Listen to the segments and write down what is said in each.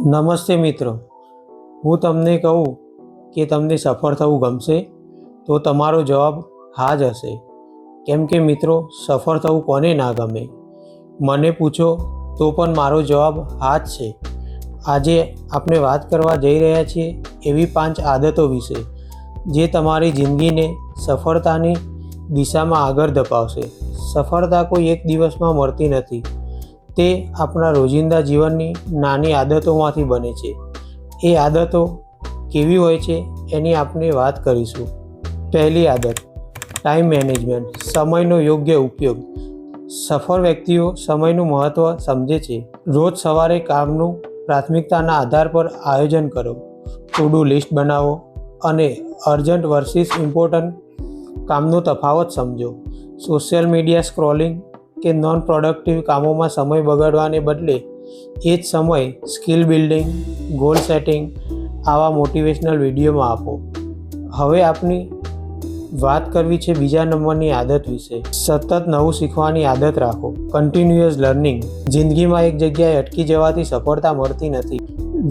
નમસ્તે મિત્રો, હું તમને કહું કે તમને સફળ થવું ગમશે તો તમારો જવાબ હા જ હશે. કેમ કે મિત્રો, સફળ થવું કોને ના ગમે? મને પૂછો તો પણ મારો જવાબ હા જ છે. આજે આપણે વાત કરવા જઈ રહ્યા છીએ એવી 5 આદતો વિશે જે તમારી જિંદગીને સફળતાની દિશામાં આગળ ધપાવશે. સફળતા કોઈ એક દિવસમાં મળતી નથી. તે આપણા રોજિંદા જીવનની નાની આદતોમાંથી બને છે. એ આદતો કેવી હોય છે એની આપણે વાત કરીશું. પહેલી આદત, ટાઈમ મેનેજમેન્ટ, સમયનો યોગ્ય ઉપયોગ. સફળ વ્યક્તિઓ સમયનું મહત્ત્વ સમજે છે. રોજ સવારે કામનું પ્રાથમિકતાના આધાર પર આયોજન કરો. ટુ ડુ લિસ્ટ બનાવો અને અર્જન્ટ વર્સિસ ઇમ્પોર્ટન્ટ કામનો તફાવત સમજો. સોશિયલ મીડિયા સ્ક્રોલિંગ કે નોન પ્રોડક્ટિવ કામોમાં સમય બગાડવાને બદલે એ જ સમય સ્કિલ બિલ્ડિંગ, ગોલ સેટિંગ આવા મોટિવેશનલ વિડીયોમાં આપો. હવે આપણી વાત કરવી છે બીજા નંબરની આદત વિશે. સતત નવું શીખવાની આદત રાખો. Continuous learning. જિંદગીમાં એક જગ્યાએ અટકી જવાથી સફળતા મળતી નથી.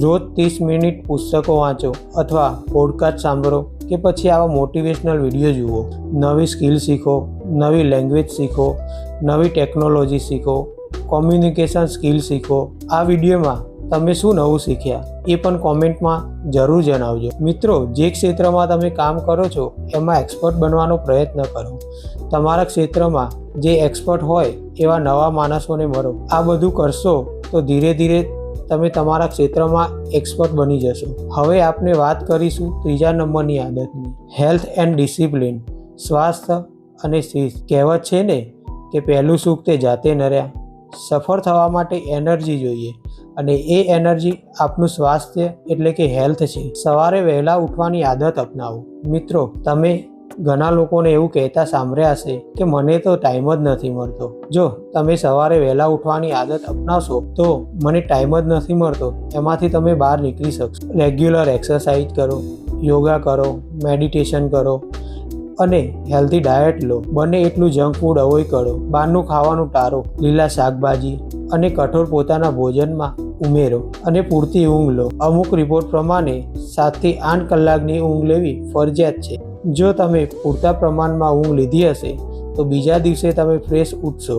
રોજ 30 મિનિટ પુસ્તકો વાંચો અથવા પોડકાસ્ટ સાંભળો કે પછી આવા મોટિવેશનલ વિડીયો જુઓ. નવી સ્કિલ શીખો, નવી લેંગ્વેજ શીખો, નવી ટેકનોલોજી શીખો, કોમ્યુનિકેશન સ્કિલ શીખો. આ વિડીયોમાં તમે શું નવું શીખ્યા એ પણ કોમેન્ટમાં જરૂર જણાવજો. મિત્રો, જે ક્ષેત્રમાં તમે કામ કરો છો એમાં એક્સપર્ટ બનવાનો પ્રયત્ન કરો. તમારા ક્ષેત્રમાં જે એક્સપર્ટ હોય એવા નવા માણસોને મળો. આ બધું કરશો તો ધીરે ધીરે તમે તમારા ક્ષેત્રમાં એક્સપર્ટ બની જશો. હવે આપણે વાત કરીશું ત્રીજા નંબરની આદતની, હેલ્થ એન્ડ ડિસિપ્લિન. સ્વાસ્થ્ય અને શિસ્ત. કહેવત છે ને કે પહેલું સુખ તે જાતે નર્યા. સફળ થવા માટે એનર્જી જોઈએ અને એ એનર્જી આપનું સ્વાસ્થ્ય એટલે કે હેલ્થ છે. સવારે વહેલા ઉઠવાની આદત અપનાવો. મિત્રો, તમે ઘણા લોકોને એવું કહેતા સાંભળ્યા હશે કે મને તો ટાઈમ જ નથી મળતો. જો તમે સવારે વહેલા ઉઠવાની આદત અપનાવશો તો મને ટાઈમ જ નથી મળતો એમાંથી તમે બહાર નીકળી શકશો. રેગ્યુલર એક્સરસાઇઝ કરો, યોગા કરો, મેડિટેશન કરો અને હેલ્ધી ડાયટ લો. બને એટલું જંક ફૂડ અવોઇડ કરો. બહારનું ખાવાનું ટાળો. લીલા શાકભાજી અને કઠોળ પોતાના ભોજનમાં ઉમેરો અને પૂરતી ઊંઘ લો. અમુક રિપોર્ટ પ્રમાણે 7 થી 8 કલાકની ઊંઘ લેવી ફરજિયાત છે. જો તમે પૂરતા પ્રમાણમાં ઊંઘ લીધી હશે તો બીજા દિવસે તમે ફ્રેશ ઉઠશો.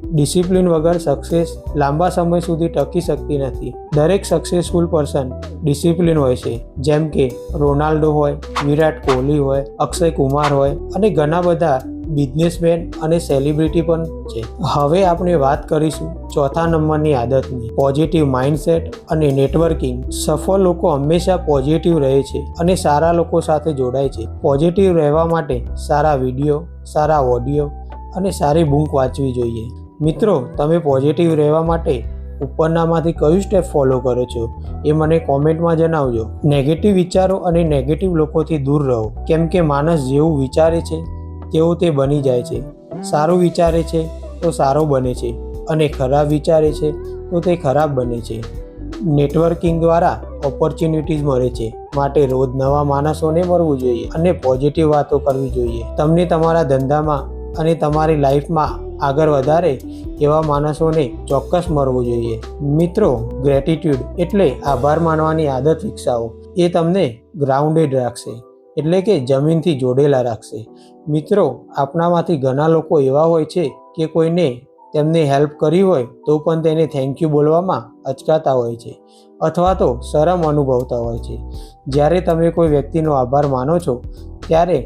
ડિસિપ્લિન વગર સક્સેસ લાંબા સમય સુધી ટકી શકતી નથી. દરેક સક્સેસફુલ પર્સન ડિસિપ્લિન હોય છે, જેમ કે રોનાલ્ડો હોય, વિરાટ કોહલી હોય, અક્ષય કુમાર હોય અને ઘણા બધા બિઝનેસમેન અને સેલિબ્રિટી પણ છે. હવે આપણે વાત કરીશું ચોથા નંબરની આદતની, પોઝિટિવ માઇન્ડસેટ અને નેટવર્કિંગ. સફળ લોકો હંમેશા પોઝિટિવ રહે છે અને સારા લોકો સાથે જોડાય છે. પોઝિટિવ રહેવા માટે સારા વિડીયો, સારા ઓડિયો અને સારી બુક વાંચવી જોઈએ. મિત્રો, તમે પોઝિટિવ રહેવા માટે ઉપરનામાંથી કયું સ્ટેપ ફોલો કરો છો એ મને કોમેન્ટમાં જણાવજો. નેગેટિવ વિચારો અને નેગેટિવ લોકોથી દૂર રહો. કેમ કે માણસ જેવું વિચારે છે તેવું તે બની જાય છે. સારું વિચારે છે તો સારો બને છે અને ખરાબ વિચારે છે તો તે ખરાબ બને છે. નેટવર્કિંગ દ્વારા ઓપોર્ચ્યુનિટીઝ મળે છે, માટે રોજ નવા માણસોને મળવું જોઈએ અને પોઝિટિવ વાતો કરવી જોઈએ. તમને તમારા ધંધામાં અને તમારી લાઈફમાં આગળ વધારે એવા માણસોને ચોક્કસ મળવું જોઈએ. મિત્રો, ગ્રેટિટ્યૂડ એટલે આભાર માનવાની આદત વિકસાવો. એ તમને ગ્રાઉન્ડેડ રાખશે, એટલે કે જમીનથી જોડેલા રાખશે. મિત્રો, આપણામાંથી ઘણા લોકો એવા હોય છે કે કોઈને તેમને હેલ્પ કરી હોય તો પણ તેને થેન્ક યુ બોલવામાં અચકાતા હોય છે અથવા તો શરમ અનુભવતા હોય છે. જ્યારે તમે કોઈ વ્યક્તિનો આભાર માનો છો ત્યારે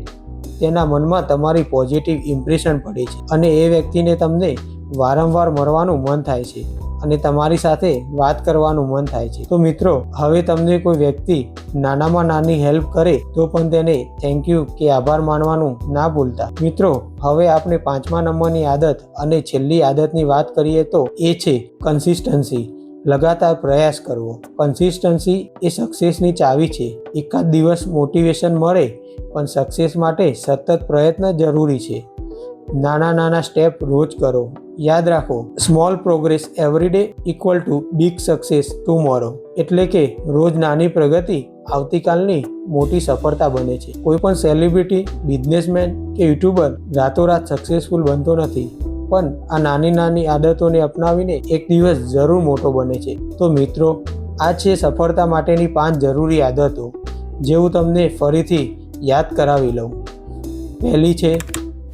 તેના મનમાં તમારી પોઝિટિવ ઇમ્પ્રેશન પડે છે અને એ વ્યક્તિને તમને વારંવાર મળવાનું મન થાય છે અને તમારી સાથે વાત કરવાનું મન થાય છે. તો મિત્રો, હવે તમને કોઈ વ્યક્તિ નાનામાં નાની હેલ્પ કરે તો પણ તેને થેન્ક યુ કે આભાર માનવાનું ના ભૂલતા. મિત્રો, હવે આપણે 5મા નંબરની આદત અને છેલ્લી આદતની વાત કરીએ તો એ છે કન્સિસ્ટન્સી. લગાતાર પ્રયાસ કરવો. કન્સિસ્ટન્સી એ સક્સેસની ચાવી છે. એકાદ દિવસ મોટિવેશન મળે પણ સક્સેસ માટે સતત પ્રયત્ન જરૂરી છે. નાના નાના સ્ટેપ રોજ કરો. યાદ રાખો, small progress every day equal to big success tomorrow. એટલે કે રોજ નાની પ્રગતિ આવતીકાલની મોટી સફળતા બને છે. કોઈ પણ સેલિબ્રિટી, બિઝનેસમેન કે યુટ્યુબર રાતોરાત સક્સેસફુલ બનતો નથી, પણ આ નાની નાની આદતોને અપનાવીને એક દિવસ જરૂર મોટો બને છે. તો મિત્રો, આ છે સફળતા માટેની 5 જરૂરી આદતો, જે હું તમને ફરીથી યાદ કરાવી લઉં. પહેલી છે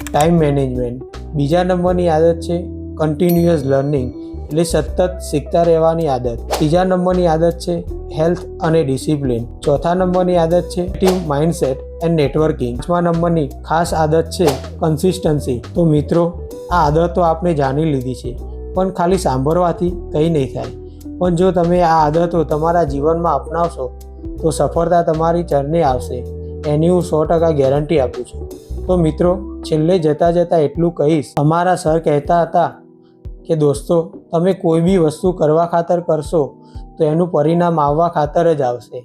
ટાઈમ મેનેજમેન્ટ. બીજા નંબરની આદત છે કન્ટિન્યુઅસ લર્નિંગ, એટલે સતત શીખતા રહેવાની આદત. ત્રીજા નંબરની આદત છે હેલ્થ અને ડિસિપ્લિન. ચોથા નંબરની આદત છે એક્ટિવ માઇન્ડસેટ એન્ડ નેટવર્કિંગ. પાંચમા નંબરની ખાસ આદત છે કન્સિસ્ટન્સી. તો મિત્રો, આ આદતો આપણે જાણી લીધી છે, પણ ખાલી સાંભળવાથી કંઈ નહીં થાય. પણ જો તમે આ આદતો તમારા જીવનમાં અપનાવશો તો સફળતા તમારી ચરણે આવશે, એની હું 100% ગેરંટી આપું છું. તો મિત્રો, છેલ્લે જતાં એટલું કહીશ, અમારા સર કહેતા હતા કે દોસ્તો, તમે કોઈ બી વસ્તુ કરવા ખાતર કરશો તો એનું પરિણામ આવવા ખાતર જ આવશે.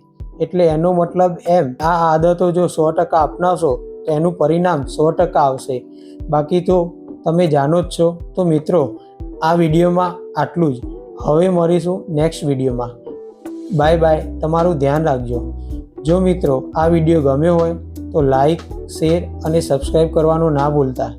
એટલે એનો મતલબ એમ, આ આદતો જો 100% અપનાવશો તો એનું પરિણામ 100% આવશે. બાકી તો તમે જાણો જ છો. તો મિત્રો, આ વિડીયોમાં આટલું જ. હવે મળીશું નેક્સ્ટ વિડીયોમાં. Bye bye. તમારું ધ્યાન રાખજો. જો મિત્રો આ વિડીયો ગમ્યો હોય તો લાઈક, શેર અને સબસ્ક્રાઈબ કરવાનું ના ભૂલતા.